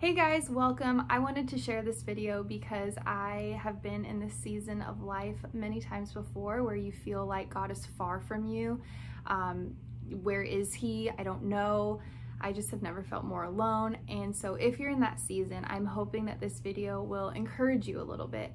Hey guys, welcome. I wanted to share this video because I have been in this season of life many times before where you feel like God is far from you. Where is he? I don't know. I just have never felt more alone. And so if you're in that season, I'm hoping that this video will encourage you a little bit.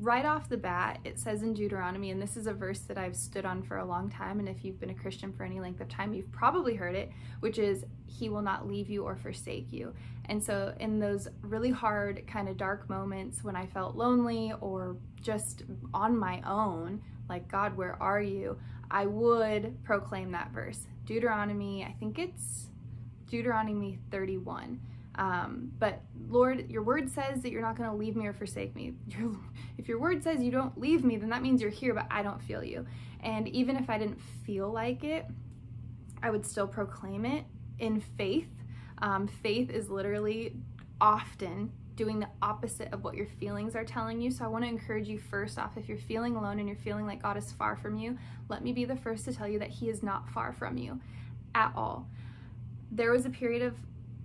Right off the bat, it says in Deuteronomy, and this is a verse that I've stood on for a long time, and if you've been a Christian for any length of time, you've probably heard it, which is, he will not leave you or forsake you. And so in those really hard, kind of dark moments when I felt lonely or just on my own, like, God, where are you? I would proclaim that verse. Deuteronomy, I think it's Deuteronomy 31. But Lord, your word says that you're not going to leave me or forsake me. If your word says you don't leave me, then that means you're here, but I don't feel you. And even if I didn't feel like it, I would still proclaim it in faith. Faith is literally often doing the opposite of what your feelings are telling you. So I want to encourage you, first off, if you're feeling alone and you're feeling like God is far from you, let me be the first to tell you that he is not far from you at all.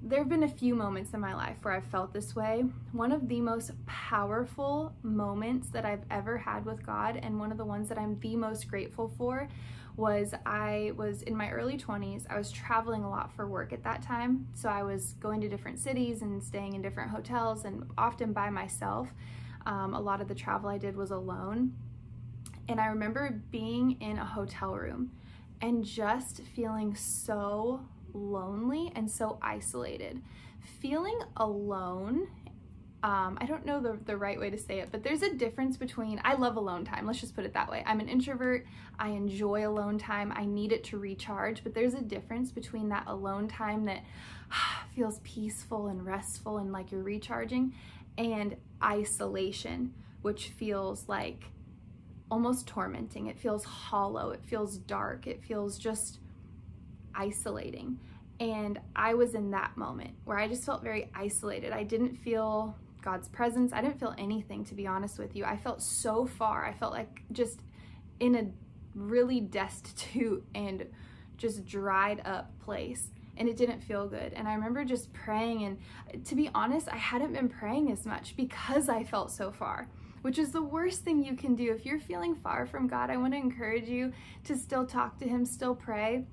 There have been a few moments in my life where I've felt this way. One of the most powerful moments that I've ever had with God, and one of the ones that I'm the most grateful for, was I was in my early 20s. I was traveling a lot for work at that time. So I was going to different cities and staying in different hotels, and often by myself. A lot of the travel I did was alone. And I remember being in a hotel room and just feeling so lonely and so isolated. Feeling alone, I don't know the right way to say it, but there's a difference between, I love alone time, let's just put it that way. I'm an introvert, I enjoy alone time, I need it to recharge, but there's a difference between that alone time that feels peaceful and restful and like you're recharging, and isolation, which feels like almost tormenting. It feels hollow, it feels dark, it feels just isolating. And I was in that moment where I just felt very isolated. I didn't feel God's presence. I didn't feel anything, to be honest with you. I felt so far. I felt like just in a really destitute and just dried up place, and it didn't feel good. And I remember just praying, and to be honest, I hadn't been praying as much because I felt so far, which is the worst thing you can do. If you're feeling far from God, I want to encourage you to still talk to him, still pray.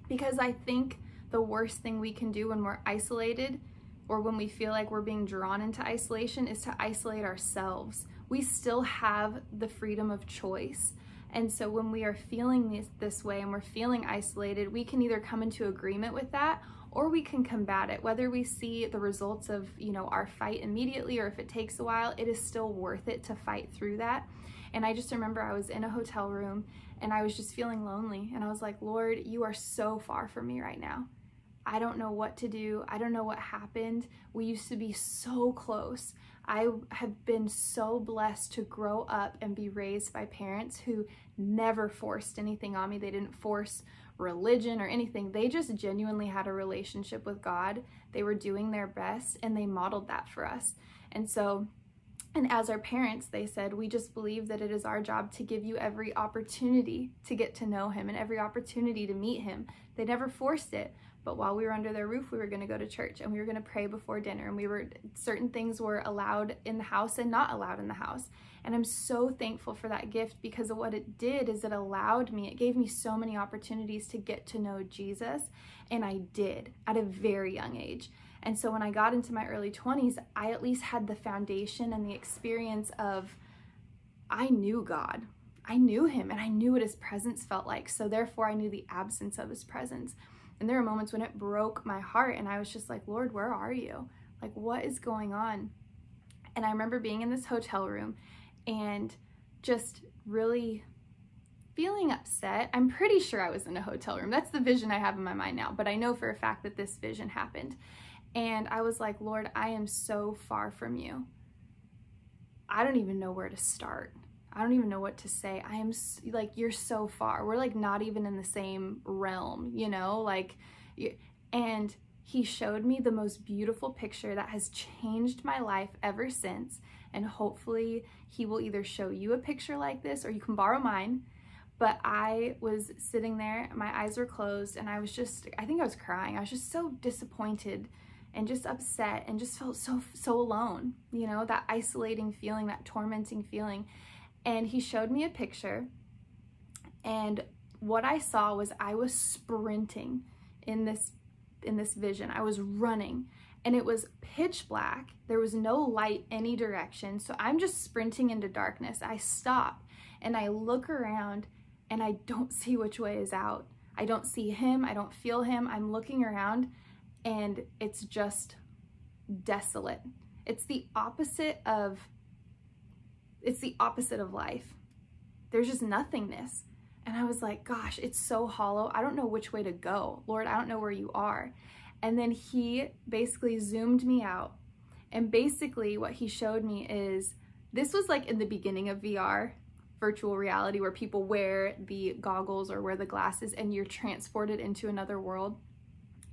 Because I think the worst thing we can do when we're isolated, or when we feel like we're being drawn into isolation, is to isolate ourselves. We still have the freedom of choice. And so when we are feeling this way and we're feeling isolated, we can either come into agreement with that, or we can combat it. Whether we see the results of, our fight immediately, or if it takes a while, it is still worth it to fight through that. And I just remember I was in a hotel room and I was just feeling lonely. And I was like, Lord, you are so far from me right now. I don't know what to do. I don't know what happened. We used to be so close. I have been so blessed to grow up and be raised by parents who never forced anything on me. They didn't force religion or anything. They just genuinely had a relationship with God. They were doing their best, and they modeled that for us. And as our parents, they said, we just believe that it is our job to give you every opportunity to get to know him and every opportunity to meet him. They never forced it, but while we were under their roof, we were going to go to church, and we were going to pray before dinner, and certain things were allowed in the house and not allowed in the house. And I'm so thankful for that gift, because of what it did is it gave me so many opportunities to get to know Jesus, and I did at a very young age. And so when I got into my early 20s, I at least had the foundation and the experience of, I knew God. I knew him, and I knew what his presence felt like. So therefore, I knew the absence of his presence. And there were moments when it broke my heart, and I was just like, Lord, where are you? Like, what is going on? And I remember being in this hotel room and just really feeling upset. I'm pretty sure I was in a hotel room. That's the vision I have in my mind now, but I know for a fact that this vision happened. And I was like, Lord, I am so far from you. I don't even know where to start. I don't even know what to say. I am like, you're so far. We're like not even in the same realm, and he showed me the most beautiful picture that has changed my life ever since. And hopefully he will either show you a picture like this, or you can borrow mine. But I was sitting there, my eyes were closed, and I think I was crying. I was just so disappointed and just upset and just felt so alone, you know, that isolating feeling, that tormenting feeling. And he showed me a picture, and what I saw was I was sprinting in this vision. I was running, and it was pitch black. There was no light any direction. So I'm just sprinting into darkness. I stop and I look around, and I don't see which way is out. I don't see him. I don't feel him. I'm looking around, and it's just desolate. It's the opposite of life. There's just nothingness. And I was like, gosh, it's so hollow. I don't know which way to go. Lord, I don't know where you are. And then he basically zoomed me out. And basically what he showed me is, this was like in the beginning of VR, virtual reality, where people wear the goggles or wear the glasses and you're transported into another world.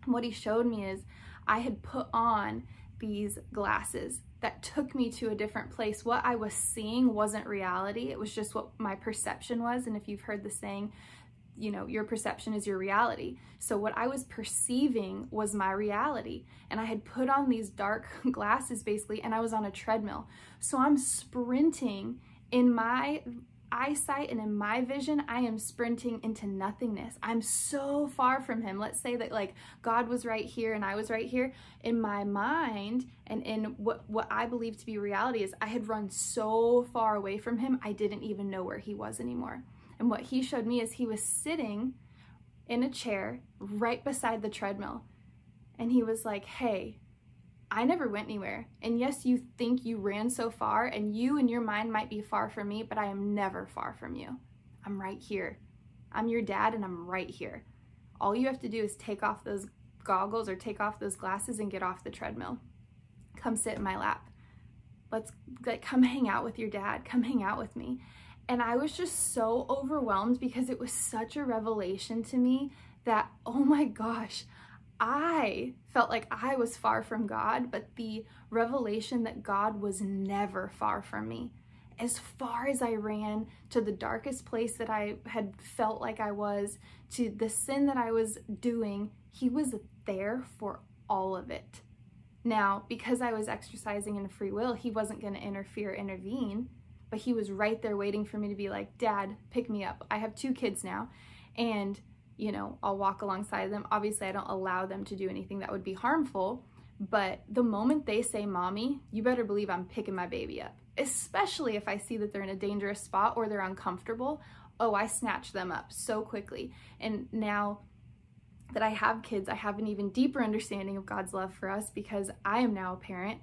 And what he showed me is I had put on these glasses that took me to a different place. What I was seeing wasn't reality. It was just what my perception was. And if you've heard the saying, you know, your perception is your reality. So what I was perceiving was my reality. And I had put on these dark glasses basically, and I was on a treadmill. So I'm sprinting in my eyesight and in my vision. I am sprinting into nothingness. I'm so far from him. Let's say that like God was right here and I was right here. In my mind and in what I believe to be reality is I had run so far away from him, I didn't even know where he was anymore. And what he showed me is he was sitting in a chair right beside the treadmill. And he was like, hey, I never went anywhere. And yes, you think you ran so far, and you in your mind might be far from me, but I am never far from you. I'm right here. I'm your dad, and I'm right here. All you have to do is take off those goggles or take off those glasses and get off the treadmill. Come sit in my lap. Let's come hang out with your dad. Come hang out with me. And I was just so overwhelmed because it was such a revelation to me that, oh my gosh, I felt like I was far from God, but the revelation that God was never far from me. As far as I ran to the darkest place that I had felt like I was, to the sin that I was doing, he was there for all of it. Now, because I was exercising in free will, he wasn't going to intervene, but he was right there waiting for me to be like, Dad, pick me up. I have 2 kids now, and you know, I'll walk alongside them. Obviously, I don't allow them to do anything that would be harmful, but the moment they say, Mommy, you better believe I'm picking my baby up, especially if I see that they're in a dangerous spot or they're uncomfortable. Oh, I snatch them up so quickly. And now that I have kids, I have an even deeper understanding of God's love for us because I am now a parent.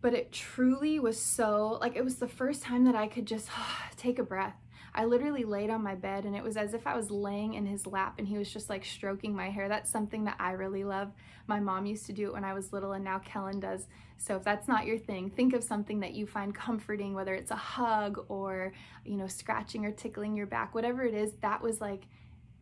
But it truly was so, like, it was the first time that I could just take a breath. I literally laid on my bed, and it was as if I was laying in his lap and he was just like stroking my hair. That's something that I really love. My mom used to do it when I was little, and now Kellen does. So if that's not your thing, think of something that you find comforting, whether it's a hug or, you know, scratching or tickling your back, whatever it is. That was like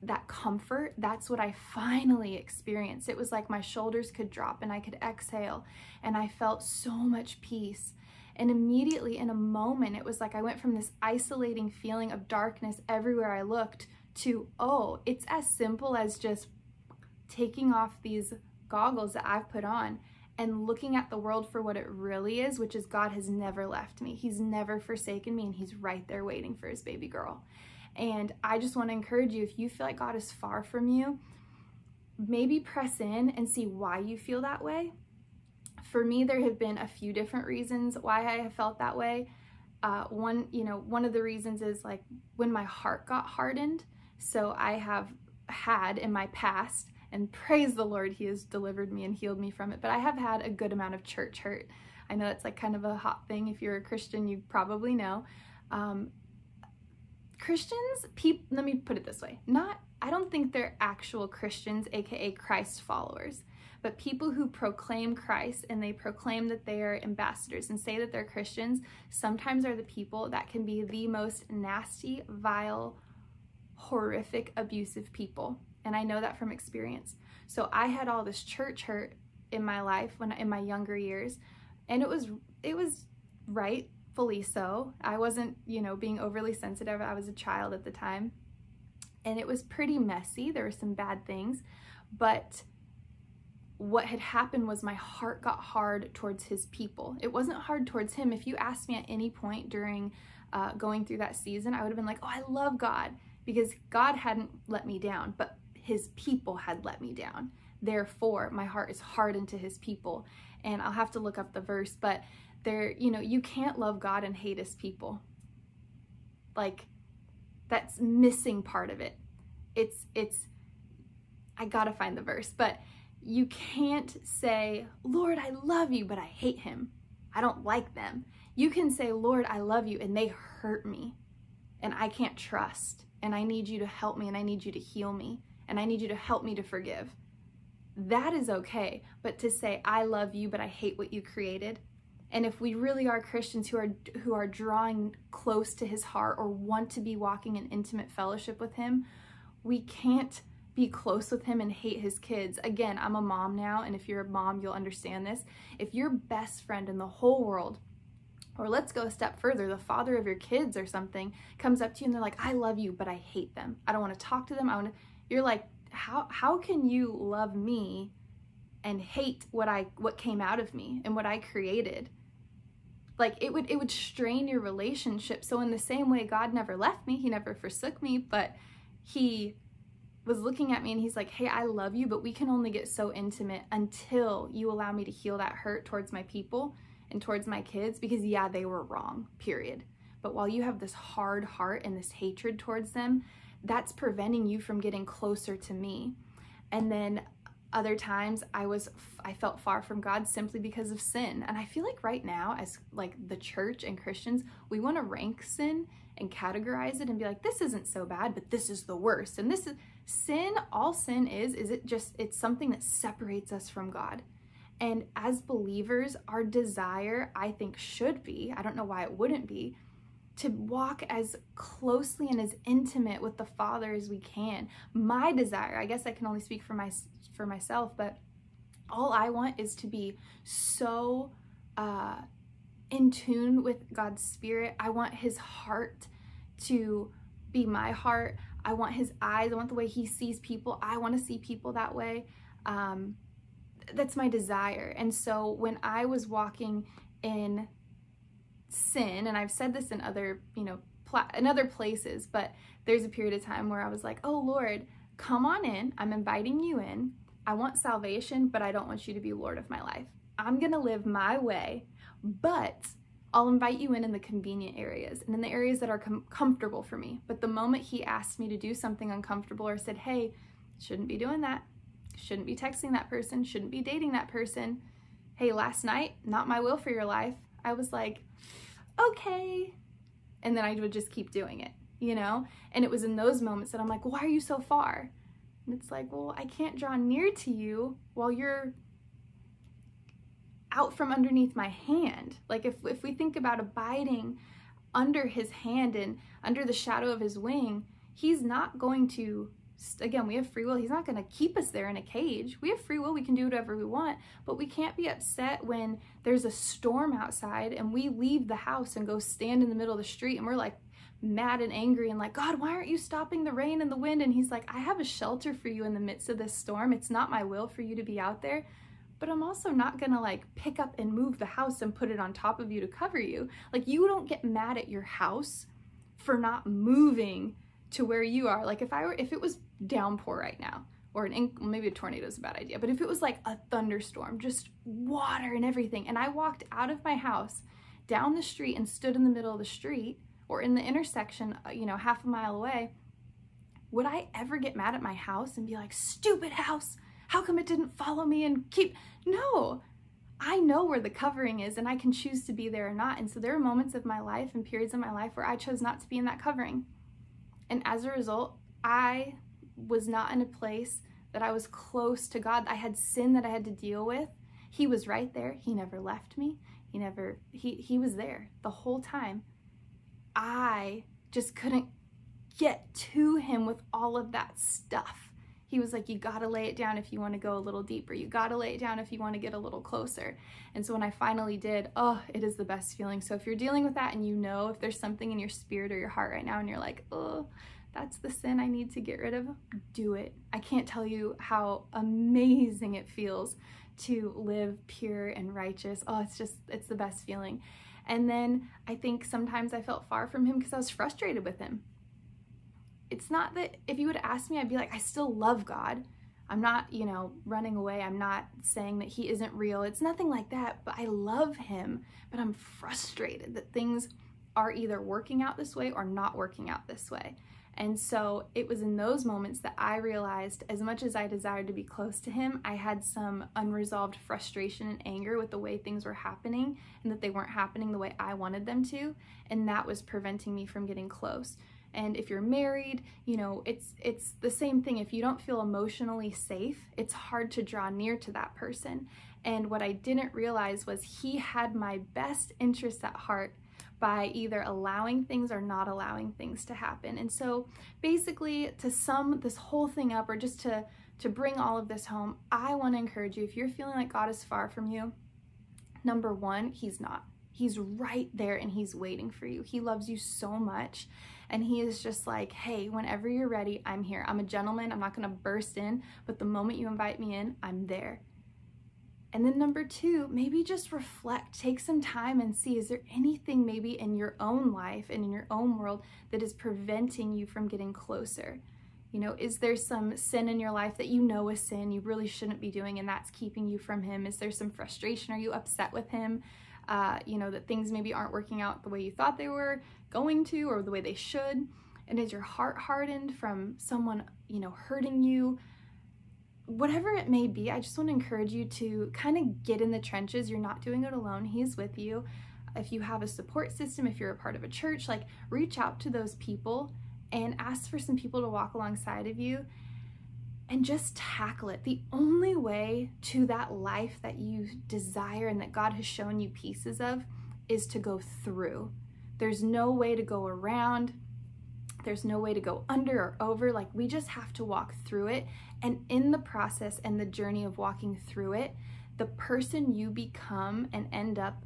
that comfort. That's what I finally experienced. It was like my shoulders could drop and I could exhale, and I felt so much peace. And immediately in a moment, it was like I went from this isolating feeling of darkness everywhere I looked to, oh, it's as simple as just taking off these goggles that I've put on and looking at the world for what it really is, which is God has never left me. He's never forsaken me, and he's right there waiting for his baby girl. And I just want to encourage you, if you feel like God is far from you, maybe press in and see why you feel that way. For me, there have been a few different reasons why I have felt that way. One of the reasons is like when my heart got hardened. So I have had in my past, and praise the Lord, he has delivered me and healed me from it, but I have had a good amount of church hurt. I know that's like kind of a hot thing. If you're a Christian, you probably know. Christians, let me put it this way. I don't think they're actual Christians, aka Christ followers. But people who proclaim Christ and they proclaim that they are ambassadors and say that they're Christians sometimes are the people that can be the most nasty, vile, horrific, abusive people. And I know that from experience. So I had all this church hurt in my life in my younger years, and it was rightfully so. I wasn't, being overly sensitive. I was a child at the time, and it was pretty messy. There were some bad things, but what had happened was my heart got hard towards his people. It wasn't hard towards him. If you asked me at any point during going through that season, I would have been like, oh, I love God, because God hadn't let me down, but his people had let me down. Therefore, my heart is hardened to his people. And I'll have to look up the verse, but there, you know, you can't love God and hate his people. Like, that's missing part of it. I gotta find the verse, but you can't say, Lord, I love you, but I hate him. I don't like them. You can say, Lord, I love you, and they hurt me, and I can't trust, and I need you to help me, and I need you to heal me, and I need you to help me to forgive. That is okay, but to say, I love you, but I hate what you created. And if we really are Christians who are drawing close to his heart or want to be walking in intimate fellowship with him, we can't be close with him and hate his kids. Again, I'm a mom now, and if you're a mom, you'll understand this. If your best friend in the whole world, or let's go a step further, the father of your kids or something, comes up to you and they're like, I love you, but I hate them. I don't want to talk to them. You're like, how can you love me and hate what came out of me and what I created? Like, it would strain your relationship. So in the same way, God never left me, he never forsook me, but he was looking at me and he's like, hey, I love you, but we can only get so intimate until you allow me to heal that hurt towards my people and towards my kids, because yeah, they were wrong, period. But while you have this hard heart and this hatred towards them, that's preventing you from getting closer to me. And then other times I felt far from God simply because of sin. And I feel like right now, as like the church and Christians, we want to rank sin and categorize it and be like, this isn't so bad, but this is the worst. And this is sin. All sin is it's something that separates us from God. And as believers, our desire, I think, should be, I don't know why it wouldn't be, to walk as closely and as intimate with the Father as we can. My desire, I guess I can only speak for myself, but all I want is to be so in tune with God's Spirit. I want his heart to be my heart. I want his eyes. I want the way he sees people. I want to see people that way. That's my desire. And so when I was walking in sin, and I've said this in other, in other places, but there's a period of time where I was like, oh Lord, come on in. I'm inviting you in. I want salvation, but I don't want you to be Lord of my life. I'm going to live my way, but I'll invite you in the convenient areas and in the areas that are comfortable for me. But the moment he asked me to do something uncomfortable or said, hey, shouldn't be doing that, shouldn't be texting that person, shouldn't be dating that person, hey, last night, not my will for your life, I was like, okay. And then I would just keep doing it, And it was in those moments that I'm like, why are you so far? And it's like, well, I can't draw near to you while you're out from underneath my hand. Like if we think about abiding under his hand and under the shadow of his wing, he's not going to, again, we have free will. He's not going to keep us there in a cage. We have free will. We can do whatever we want, but we can't be upset when there's a storm outside and we leave the house and go stand in the middle of the street and we're like mad and angry and like, God, why aren't you stopping the rain and the wind? And he's like, I have a shelter for you in the midst of this storm. It's not my will for you to be out there, but I'm also not gonna like pick up and move the house and put it on top of you to cover you. Like, you don't get mad at your house for not moving to where you are. Like if it was downpour right now, or maybe a tornado is a bad idea, but if it was like a thunderstorm, just water and everything, and I walked out of my house down the street and stood in the middle of the street or in the intersection, half a mile away, would I ever get mad at my house and be like, stupid house, how come it didn't follow me and no, I know where the covering is and I can choose to be there or not. And so there are moments of my life and periods of my life where I chose not to be in that covering. And as a result, I was not in a place that I was close to God. I had sin that I had to deal with. He was right there. He never left me. He was there the whole time. I just couldn't get to him with all of that stuff. He was like, you gotta lay it down if you want to go a little deeper. You gotta lay it down if you want to get a little closer. And so when I finally did, oh, it is the best feeling. So if you're dealing with that and if there's something in your spirit or your heart right now and you're like, oh, that's the sin I need to get rid of, do it. I can't tell you how amazing it feels to live pure and righteous. Oh, it's the best feeling. And then I think sometimes I felt far from him because I was frustrated with him. It's not that, if you would ask me, I'd be like, I still love God. I'm not, running away. I'm not saying that he isn't real. It's nothing like that, but I love him. But I'm frustrated that things are either working out this way or not working out this way. And so it was in those moments that I realized, as much as I desired to be close to him, I had some unresolved frustration and anger with the way things were happening, and that they weren't happening the way I wanted them to. And that was preventing me from getting close. And if you're married, it's the same thing. If you don't feel emotionally safe, it's hard to draw near to that person. And what I didn't realize was he had my best interests at heart by either allowing things or not allowing things to happen. And so basically, to sum this whole thing up, or just to bring all of this home, I want to encourage you, if you're feeling like God is far from you, number one, he's not. He's right there and he's waiting for you. He loves you so much. And he is just like, hey, whenever you're ready, I'm here. I'm a gentleman. I'm not going to burst in, but the moment you invite me in, I'm there. And then number two, maybe just reflect, take some time and see, is there anything maybe in your own life and in your own world that is preventing you from getting closer? Is there some sin in your life that is sin, you really shouldn't be doing, and that's keeping you from him? Is there some frustration? Are you upset with him? That things maybe aren't working out the way you thought they were going to, or the way they should? And is your heart hardened from someone, hurting you? Whatever it may be, I just want to encourage you to kind of get in the trenches. You're not doing it alone. He's with you. If you have a support system, if you're a part of a church, reach out to those people and ask for some people to walk alongside of you and just tackle it. The only way to that life that you desire and that God has shown you pieces of is to go through. There's no way to go around. There's no way to go under or over. We just have to walk through it. And in the process and the journey of walking through it, the person you become and end up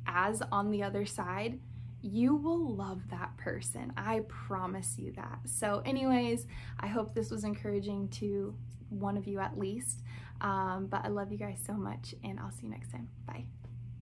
as on the other side, you will love that person. I promise you that. So anyways, I hope this was encouraging to one of you at least. But I love you guys so much, and I'll see you next time. Bye.